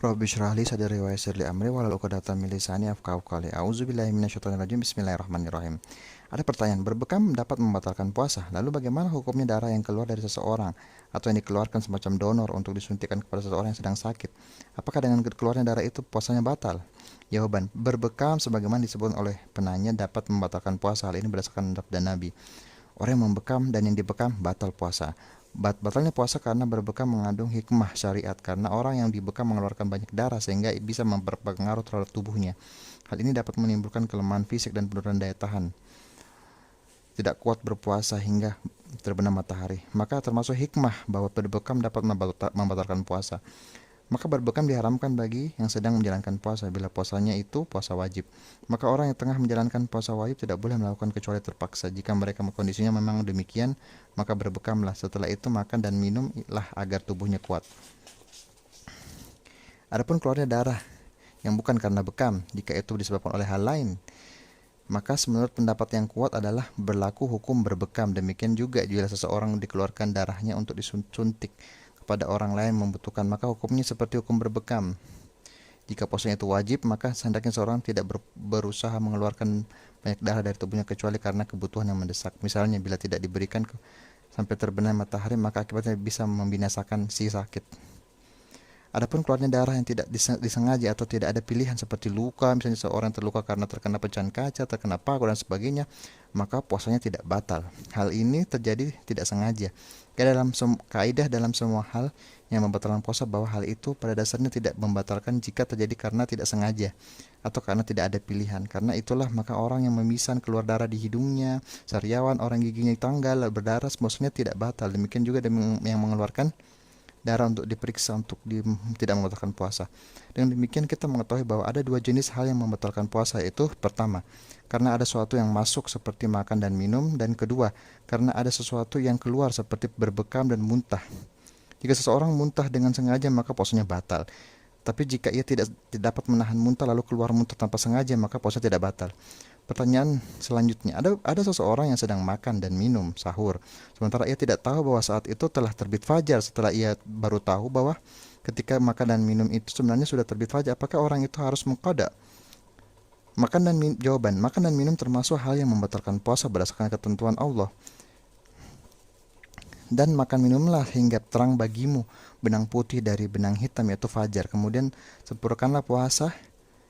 Rabbi shrah li sadri wa yassir li amri wahlul 'uqdatam min lisani yafqahu qawli. A'udzubillahi minasyaitonir rajim. Bismillahirrahmanirrahim. Ada pertanyaan, berbekam dapat membatalkan puasa. Lalu bagaimana hukumnya darah yang keluar dari seseorang atau yang dikeluarkan semacam donor untuk disuntikan kepada seseorang yang sedang sakit? Apakah dengan keluarnya darah itu puasanya batal? Jawaban, berbekam sebagaimana disebut oleh penanya dapat membatalkan puasa. Hal ini berdasarkan sabda Nabi. Orang yang membekam dan yang dibekam batal puasa. Batalnya puasa karena berbekam mengandung hikmah syariat, karena orang yang dibekam mengeluarkan banyak darah sehingga bisa berpengaruh terhadap tubuhnya. Hal ini dapat menimbulkan kelemahan fisik dan penurunan daya tahan, tidak kuat berpuasa hingga terbenam matahari. Maka termasuk hikmah bahwa berbekam dapat membatalkan puasa. Maka berbekam diharamkan bagi yang sedang menjalankan puasa bila puasanya itu puasa wajib. Maka orang yang tengah menjalankan puasa wajib tidak boleh melakukan kecuali terpaksa. Jika mereka kondisinya memang demikian, maka berbekamlah. Setelah itu makan dan minumlah agar tubuhnya kuat. Adapun keluarnya darah yang bukan karena bekam, jika itu disebabkan oleh hal lain, maka menurut pendapat yang kuat adalah berlaku hukum berbekam. Demikian juga jika seseorang dikeluarkan darahnya untuk disuntik kepada orang lain membutuhkan, maka hukumnya seperti hukum berbekam. Jika puasanya itu wajib, maka sehendaknya seorang tidak berusaha mengeluarkan banyak darah dari tubuhnya kecuali karena kebutuhan yang mendesak. Misalnya bila tidak diberikan sampai terbenam matahari, maka akibatnya bisa membinasakan si sakit. Adapun keluarnya darah yang tidak disengaja atau tidak ada pilihan seperti luka, misalnya seorang terluka karena terkena pecahan kaca, terkena paku dan sebagainya, maka puasanya tidak batal. Hal ini terjadi tidak sengaja. Kaidah dalam semua hal yang membatalkan puasa bahwa hal itu pada dasarnya tidak membatalkan jika terjadi karena tidak sengaja atau karena tidak ada pilihan. Karena itulah maka orang yang memisah keluar darah di hidungnya, sariawan, orang giginya tanggal berdarah, maksudnya tidak batal. Demikian juga yang mengeluarkan darah untuk diperiksa untuk tidak membatalkan puasa. Dengan demikian kita mengetahui bahwa ada dua jenis hal yang membatalkan puasa, yaitu pertama, karena ada sesuatu yang masuk seperti makan dan minum, dan kedua, karena ada sesuatu yang keluar seperti berbekam dan muntah. Jika seseorang muntah dengan sengaja maka puasanya batal. Tapi jika ia tidak dapat menahan muntah lalu keluar muntah tanpa sengaja, maka puasa tidak batal. Pertanyaan selanjutnya, ada seseorang yang sedang makan dan minum sahur, sementara ia tidak tahu bahwa saat itu telah terbit fajar. Setelah ia baru tahu bahwa ketika makan dan minum itu sebenarnya sudah terbit fajar, apakah orang itu harus mengqada? Jawaban, makan dan minum termasuk hal yang membatalkan puasa berdasarkan ketentuan Allah. Dan makan minumlah hingga terang bagimu benang putih dari benang hitam, yaitu fajar. Kemudian sempurnakanlah puasa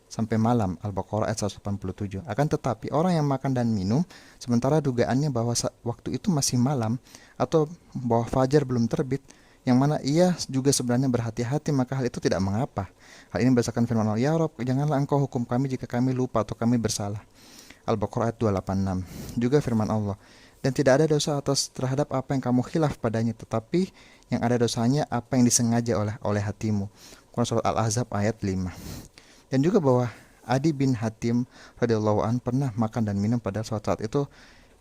sampai malam. Al-Baqarah ayat 187. Akan tetapi orang yang makan dan minum sementara dugaannya bahwa waktu itu masih malam atau bahwa fajar belum terbit, yang mana ia juga sebenarnya berhati-hati, maka hal itu tidak mengapa. Hal ini berdasarkan firman Allah, ya Rabb, janganlah engkau hukum kami jika kami lupa atau kami bersalah. Al-Baqarah ayat 286. Juga firman Allah, dan tidak ada dosa atas terhadap apa yang kamu khilaf padanya, tetapi yang ada dosanya apa yang disengaja oleh hatimu. Quran surat Al-Ahzab ayat 5. Dan juga bahwa Adi bin Hatim radhiyallahu an pernah makan dan minum pada saat itu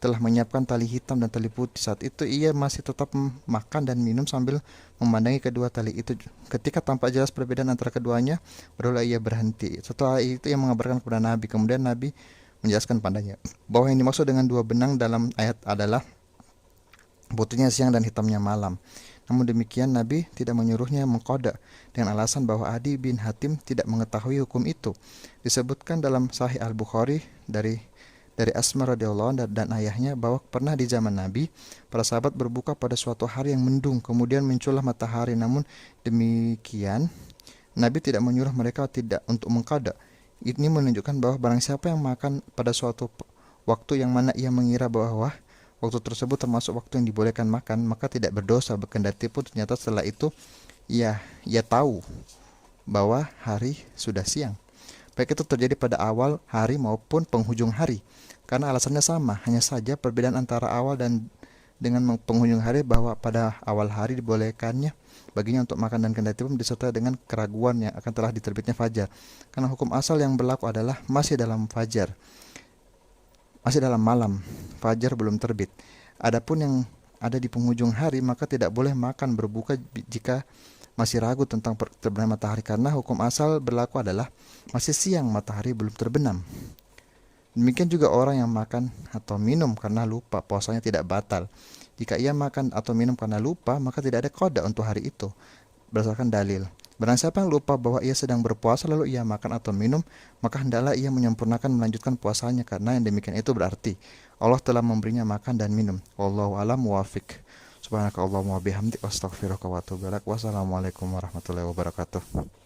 telah menyiapkan tali hitam dan tali putih. Saat itu ia masih tetap makan dan minum sambil memandangi kedua tali itu. Ketika tampak jelas perbedaan antara keduanya, barulah ia berhenti. Setelah itu ia mengabarkan kepada Nabi. Kemudian Nabi menjelaskan padanya bahwa yang dimaksud dengan dua benang dalam ayat adalah putihnya siang dan hitamnya malam. Namun demikian Nabi tidak menyuruhnya mengqada dengan alasan bahwa Adi bin Hatim tidak mengetahui hukum itu. Disebutkan dalam Sahih Al-Bukhari dari Asma radhiyallahu anha dan ayahnya bahwa pernah di zaman Nabi para sahabat berbuka pada suatu hari yang mendung, kemudian muncullah matahari. Namun demikian Nabi tidak menyuruh mereka tidak untuk mengqada. Ini menunjukkan bahwa barang siapa yang makan pada suatu waktu yang mana ia mengira bahwa waktu tersebut termasuk waktu yang dibolehkan makan, maka tidak berdosa. Kendati pun ternyata setelah itu ia tahu bahwa hari sudah siang, baik itu terjadi pada awal hari maupun penghujung hari, karena alasannya sama, hanya saja perbedaan antara awal dan dengan penghujung hari bahwa pada awal hari dibolehkannya baginya untuk makan, dan kendati pun disertai dengan keraguan yang akan telah diterbitnya fajar, karena hukum asal yang berlaku adalah masih dalam malam, fajar belum terbit. Adapun yang ada di penghujung hari maka tidak boleh makan berbuka jika masih ragu tentang terbenam matahari, karena hukum asal berlaku adalah masih siang, matahari belum terbenam. Demikian juga orang yang makan atau minum karena lupa, puasanya tidak batal. Jika ia makan atau minum karena lupa, maka tidak ada qada untuk hari itu berdasarkan dalil. Barang siapa yang lupa bahwa ia sedang berpuasa lalu ia makan atau minum, maka hendaklah ia menyempurnakan melanjutkan puasanya, karena yang demikian itu berarti Allah telah memberinya makan dan minum. Wallahu a'lam muwafiq. Subhanakallahumma wa bihamdik, astaghfiruka wa atubu ilaik. Wassalamualaikum warahmatullahi wabarakatuh.